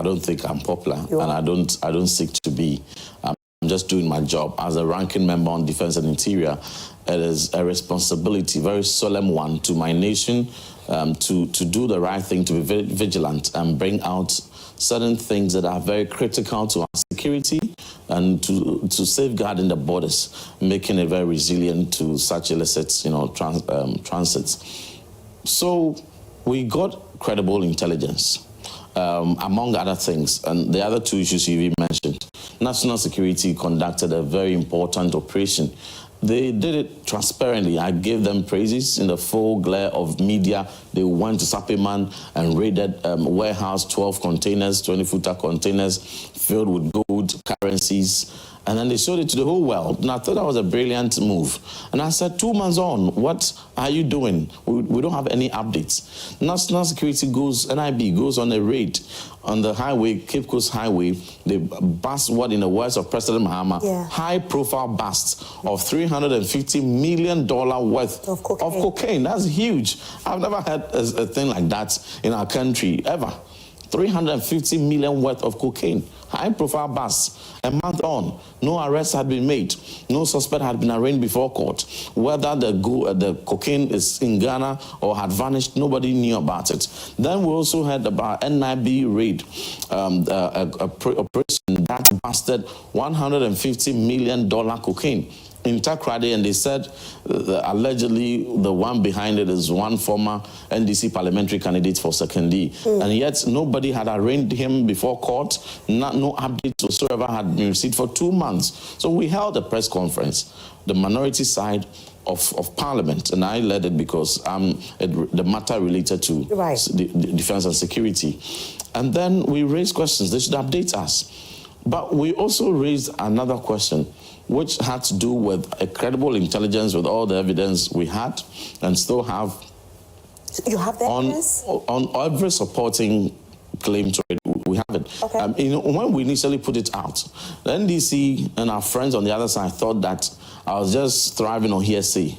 don't think I'm popular, and I don't seek to be. I'm just doing my job as a ranking member on Defense and Interior. It is a responsibility, very solemn one, to my nation, to do the right thing, to be very vigilant and bring out certain things that are very critical to our security and to safeguarding the borders, making it very resilient to such illicit, transits. So we got credible intelligence, among other things, and the other two issues you even mentioned. National Security conducted a very important operation. They did it transparently. I gave them praises in the full glare of media. They went to Sapiman and raided warehouse, 12 containers, 20-footer containers filled with gold, currencies. And then they showed it to the whole world. And I thought that was a brilliant move. And I said, 2 months on, what are you doing? We don't have any updates. National Security NIB goes on a raid on the highway, Cape Coast Highway. They bust what, in the words of President Mahama, high-profile bust of $350 million worth of cocaine. That's huge. I've never had a thing like that in our country, ever. 350 million worth of cocaine, high-profile bust. A month on, no arrests had been made, no suspect had been arraigned before court. Whether the cocaine is in Ghana or had vanished, nobody knew about it. Then we also heard about NIB raid, operation that busted $150 million cocaine in Takrady, and they said allegedly the one behind it is one former NDC parliamentary candidate for secondary. And yet nobody had arraigned him before court. No updates whatsoever had been received for 2 months. So we held a press conference, the minority side of Parliament, and I led it because the matter related to the defense and security. And then we raised questions. They should update us. But we also raised another question, which had to do with a credible intelligence with all the evidence we had and still have. So you have the evidence? On every supporting claim to it, we have it. Okay. When we initially put it out, the NDC and our friends on the other side thought that I was just thriving on hearsay.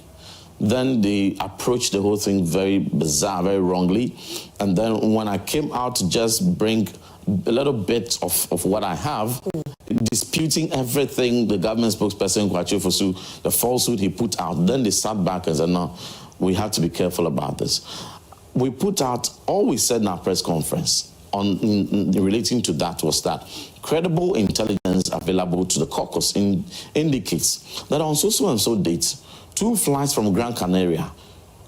Then they approached the whole thing very bizarre, very wrongly. And then when I came out to just bring a little bit of what I have, disputing everything the government spokesperson, Kwachu Fosu, the falsehood he put out, then they sat back and said, no, we have to be careful about this. We put out, all we said in our press conference relating to that was that credible intelligence available to the caucus indicates that on so and so dates, 2 flights from Gran Canaria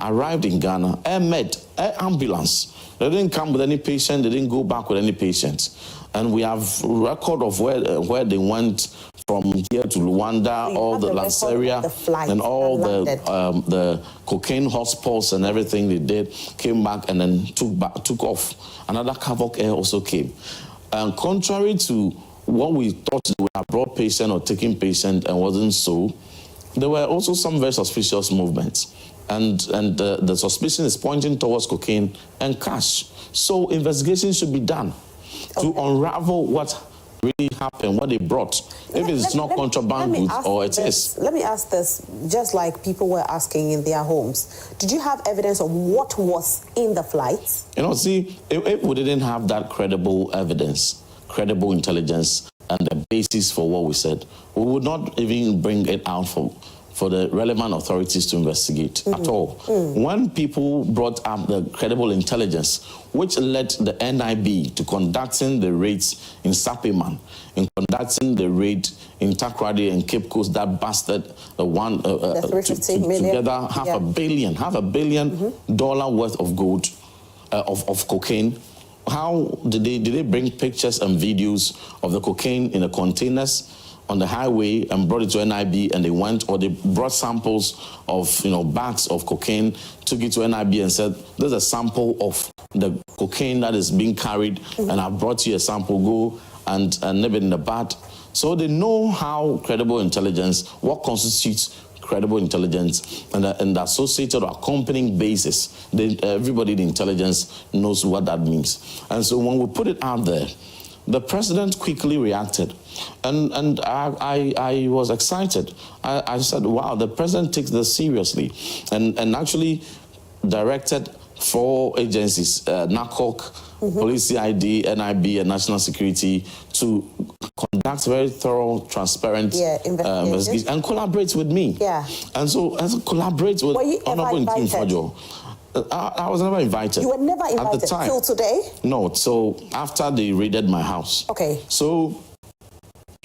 arrived in Ghana, air ambulance. They didn't come with any patient, they didn't go back with any patient. And we have record of where they went from here to Luanda, all the Lanseria, and all the cocaine hotspots and everything they did, came back and then took off. Another Kavok Air also came. And contrary to what we thought we had brought patient or taking patient and wasn't so, there were also some very suspicious movements. And the suspicion is pointing towards cocaine and cash. So investigation should be done to unravel what really happened, what they brought. If it's not contraband goods or it is. Let me ask this, just like people were asking in their homes. Did you have evidence of what was in the flights? See, if we didn't have that credible evidence, credible intelligence, and the basis for what we said, we would not even bring it out for the relevant authorities to investigate at all. When people brought up the credible intelligence, which led the NIB to conducting the raids in Sapiman, in conducting the raid in Takrady and Cape Coast that busted together half a billion dollar worth of gold, of cocaine. How did they bring pictures and videos of the cocaine in the containers on the highway and brought it to NIB, and they went, or they brought samples of bags of cocaine, took it to NIB and said, there's a sample of the cocaine that is being carried, and I brought you a sample, go and nib it in the bud. So they know how credible intelligence, what constitutes credible intelligence, and the associated or accompanying basis. Everybody in intelligence knows what that means. And so when we put it out there, the president quickly reacted, and I was excited. I said, wow, the president takes this seriously, and actually directed 4 agencies, NACOC, police CID, NIB, and national security to conduct very thorough, transparent investigation and collaborate with me. Yeah. And so, as collaborate with Honorable Ntim Fordjour. I was never invited. You were never invited at the time. Till today? No. So after they raided my house. Okay. So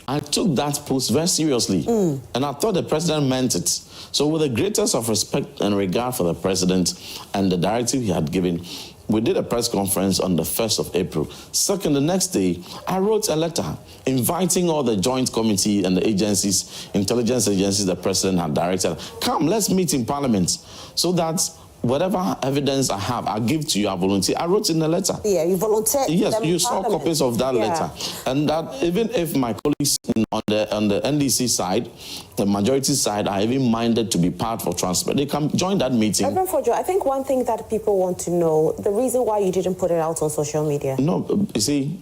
I took that post very seriously, and I thought the president meant it. So with the greatest of respect and regard for the president and the directive he had given, we did a press conference on the 1st of April. Second, the next day, I wrote a letter inviting all the joint committee and the agencies, intelligence agencies the president had directed, come, let's meet in Parliament, so that whatever evidence I have, I give to you. I volunteer. I wrote in the letter. Yeah, you volunteered. Yes, you saw copies of that letter, and that even if my colleagues on the NDC side, the majority side, are even minded to be part of transfer, they can join that meeting. Reverend Fordjour, I think one thing that people want to know, the reason why you didn't put it out on social media. No, you see,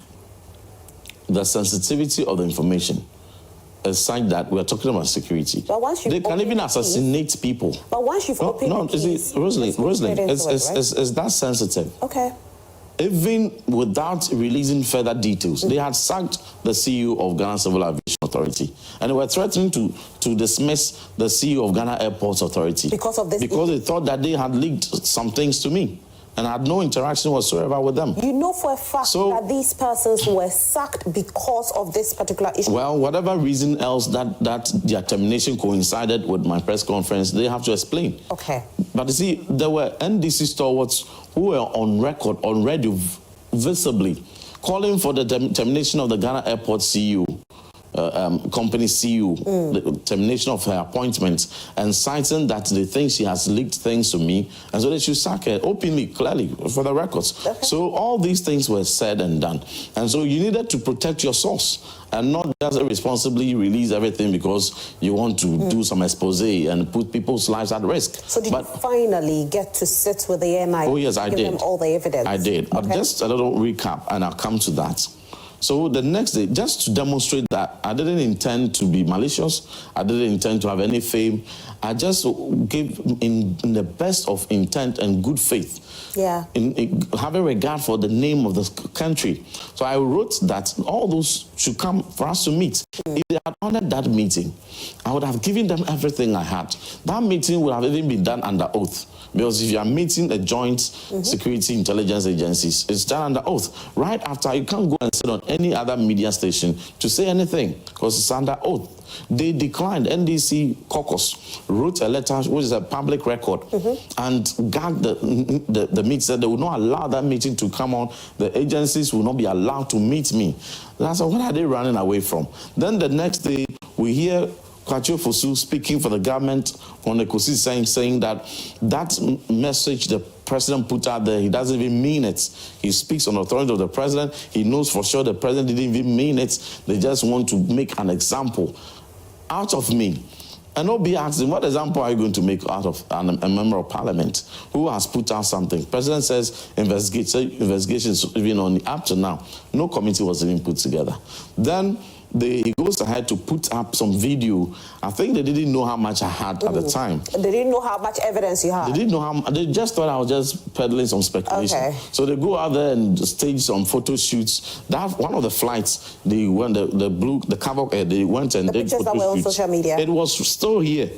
the sensitivity of the information. Aside that, we are talking about security. But once they can even assassinate people. But once you've opened the case, Rosalind, it's that sensitive. Okay. Even without releasing further details, they had sacked the CEO of Ghana Civil Aviation Authority, and they were threatening to dismiss the CEO of Ghana Airports Authority because of this. Because they thought that they had leaked some things to me. And I had no interaction whatsoever with them. You know for a fact that these persons were sacked because of this particular issue? Well, whatever reason else that their termination coincided with my press conference, they have to explain. Okay. But you see, there were NDC stalwarts who were on record, on radio, visibly, calling for the termination of the Ghana Airport CEO. Company CEO, the termination of her appointment, and citing that they think she has leaked things to me, and so they should sack her openly, clearly, for the records. Okay. So all these things were said and done. And so you needed to protect your source and not just irresponsibly release everything because you want to do some expose and put people's lives at risk. So did you finally get to sit with the NIB? Oh, yes, I did. Give them all the evidence? I did. Okay. Just a little recap, and I'll come to that. So the next day, just to demonstrate that I didn't intend to be malicious, I didn't intend to have any fame, I just gave in the best of intent and good faith, in having regard for the name of the country. So I wrote that all those should come for us to meet. If they had honored that meeting, I would have given them everything I had. That meeting would have even been done under oath. Because if you are meeting a joint security intelligence agencies, it's done under oath. Right after, you can't go and sit on any other media station to say anything because it's under oath. They declined. NDC caucus wrote a letter, which is a public record, and gagged the meeting, said they would not allow that meeting to come on. The agencies will not be allowed to meet me. And I said, what are they running away from? Then the next day, we hear Kwachu Fosu speaking for the government on the Kosi saying that message the president put out there, he doesn't even mean it. He speaks on the authority of the president. He knows for sure the president didn't even mean it. They just want to make an example out of me. And Obi asked him, what example are you going to make out of a member of parliament who has put out something? President says investigations even on up to now. No committee was even put together. Then he goes ahead to put up some video. I think they didn't know how much I had at the time. They didn't know how much evidence you had? They didn't know how. They just thought I was just peddling some speculation. Okay. So they go out there and stage some photo shoots. That one of the flights, they went the cover, they went and did photo shoots. The pictures that were on social media? It was still here.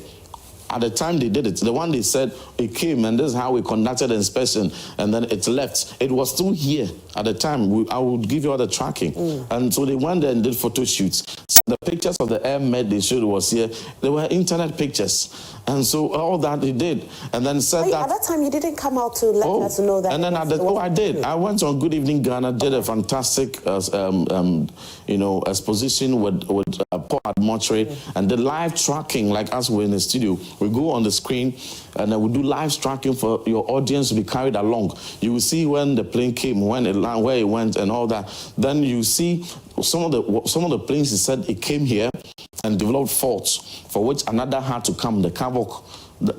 At the time they did it, the one they said it came and this is how we conducted the inspection and then it left. It was still here at the time. I would give you all the tracking. And so they went there and did photo shoots. So the pictures of the air med they showed was here. They were internet pictures. And so all that they did. And then said that... At that time you didn't come out to let us know that... And then I did. I went on Good Evening Ghana, did a fantastic exposition with Paul Parliamentary and the live tracking, like us were in the studio. We go on the screen and then we do live tracking for your audience to be carried along. You will see when the plane came, when it landed, where it went and all that. Then you see some of the planes, he said it came here and developed faults for which another had to come, the Kavok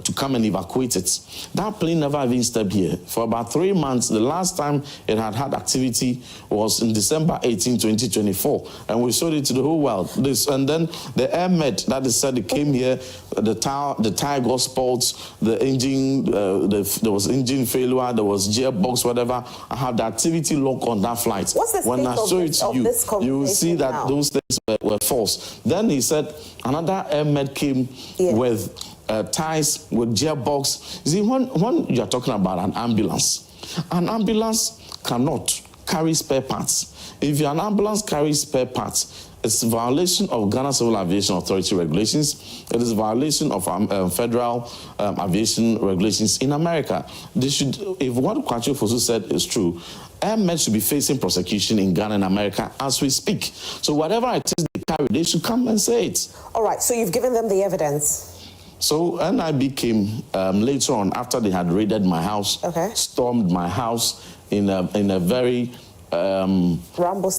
to come and evacuate it. That plane never even stepped here. For about 3 months, the last time it had activity was in December 18, 2024. And we showed it to the whole world. And then the air med that is said it came here, the tire got spoiled, the engine, there was engine failure, there was gearbox, whatever. I have the activity log on that flight. What's the when I show it to you, you will see that now? Those things were false. Then he said another air med came with ties, with gearbox. You see, when you're talking about an ambulance cannot carry spare parts. If an ambulance carries spare parts, it's a violation of Ghana Civil Aviation Authority regulations. It is a violation of federal aviation regulations in America. They should, if what Kwachu Fosu said is true, airmen should be facing prosecution in Ghana and America as we speak. So whatever it is they carry, they should come and say it. All right, so you've given them the evidence. So NIB came later on after they had raided my house, stormed my house in a very Rambo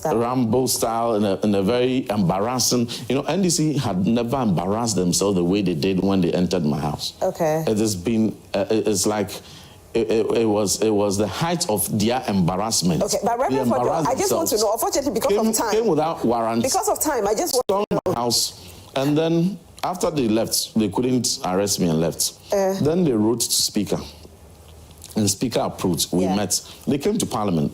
style, in a very embarrassing. You know, NDC had never embarrassed themselves the way they did when they entered my house. Okay. It has been, it's like, it was the height of their embarrassment. Okay, but Reverend Fordjour, I just want to know, unfortunately, because of time. Came without warrants. Because of time, I just want to know. My house, and then after they left, they couldn't arrest me and left. Then they wrote to Speaker. And Speaker approved. We met. They came to Parliament,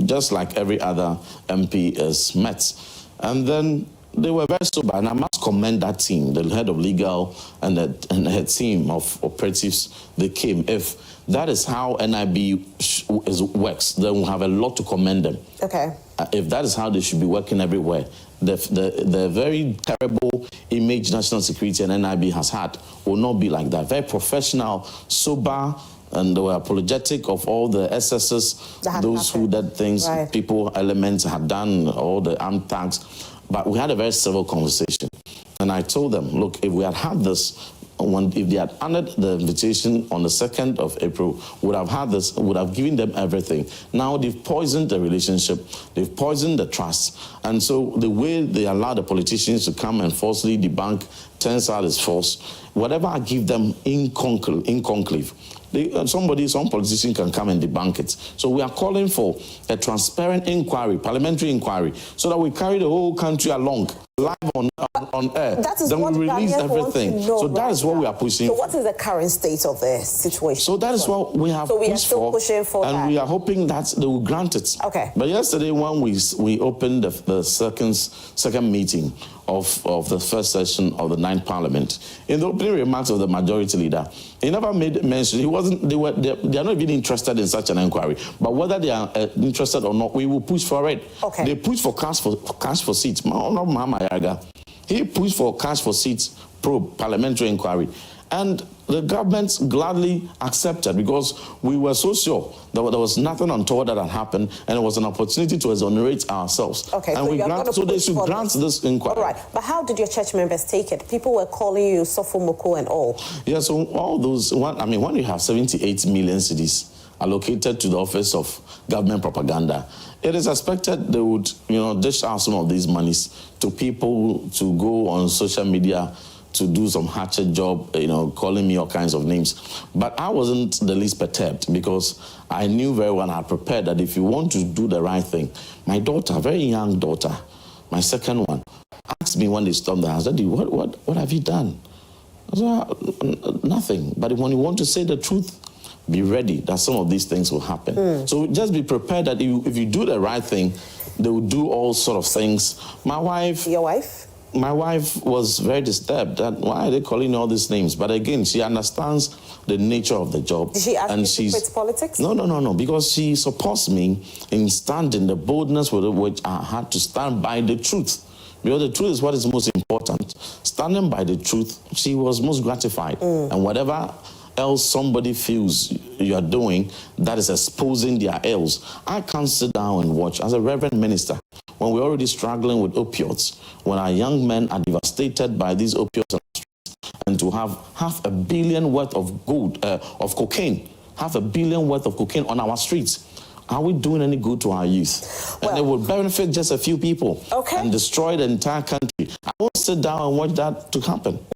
just like every other MP is met. And then they were very sober. And I must commend that team, the head of legal and her team of operatives. They came. If that is how NIB works, then we'll have a lot to commend them. Okay. If that is how they should be working everywhere, the very terrible image national security and NIB has had will not be like that. Very professional, sober, and they were apologetic of all the excesses, those who did things, people, elements had done, all the armed tags. But we had a very civil conversation. And I told them, look, if we had this, if they had honored the invitation on the 2nd of April, would have had this, would have given them everything. Now they've poisoned the relationship, they've poisoned the trust. And so the way they allow the politicians to come and falsely debunk turns out is false. Whatever I give them in conclave, some politician can come and debunk it. So we are calling for a transparent inquiry, parliamentary inquiry, so that we carry the whole country along, live on air. Then we release everything. So that is what we are pushing. So what is the current state of the situation? So that is what we have pushed for. Pushing for and we are hoping that they will grant it. Okay. But yesterday when we opened the second meeting of the first session of the 9th Parliament, in the opening remarks of the majority leader, he never made mention. They are not even interested in such an inquiry. But whether they are interested or not, we will push for it. Okay. They push for cash for seats. He pushed for cash for seats probe, parliamentary inquiry. And the government gladly accepted because we were so sure that there was nothing untoward that had happened and it was an opportunity to exonerate ourselves. Okay, and so they should grant this inquiry. All right, but how did your church members take it? People were calling you Sofomoko and all. Yeah, so all those, when you have 78 million cedis allocated to the Office of Government Propaganda, it is expected they would, dish out some of these monies to people to go on social media to do some hatchet job, calling me all kinds of names. But I wasn't the least perturbed because I knew very well, I had prepared that if you want to do the right thing, my daughter, very young daughter, my second one, asked me when they stormed the house, Daddy, what have you done? I said, nothing. But when you want to say the truth, be ready that some of these things will happen. So just be prepared that if you do the right thing, they will do all sort of things. My wife... Your wife? My wife was very disturbed. That why are they calling all these names? But again, she understands the nature of the job. Did she ask you to quit politics? No. Because she supports me in standing the boldness with which I had to stand by the truth. Because the truth is what is most important. Standing by the truth, she was most gratified. And whatever else somebody feels you are doing that is exposing their ills, I can't sit down and watch. As a reverend minister, when we're already struggling with opioids, when our young men are devastated by these opioids, and to have $500 million worth of cocaine, $500 million worth of cocaine on our streets, are we doing any good to our youth? Well, and it will benefit just a few people and destroy the entire country. I won't sit down and watch that to happen.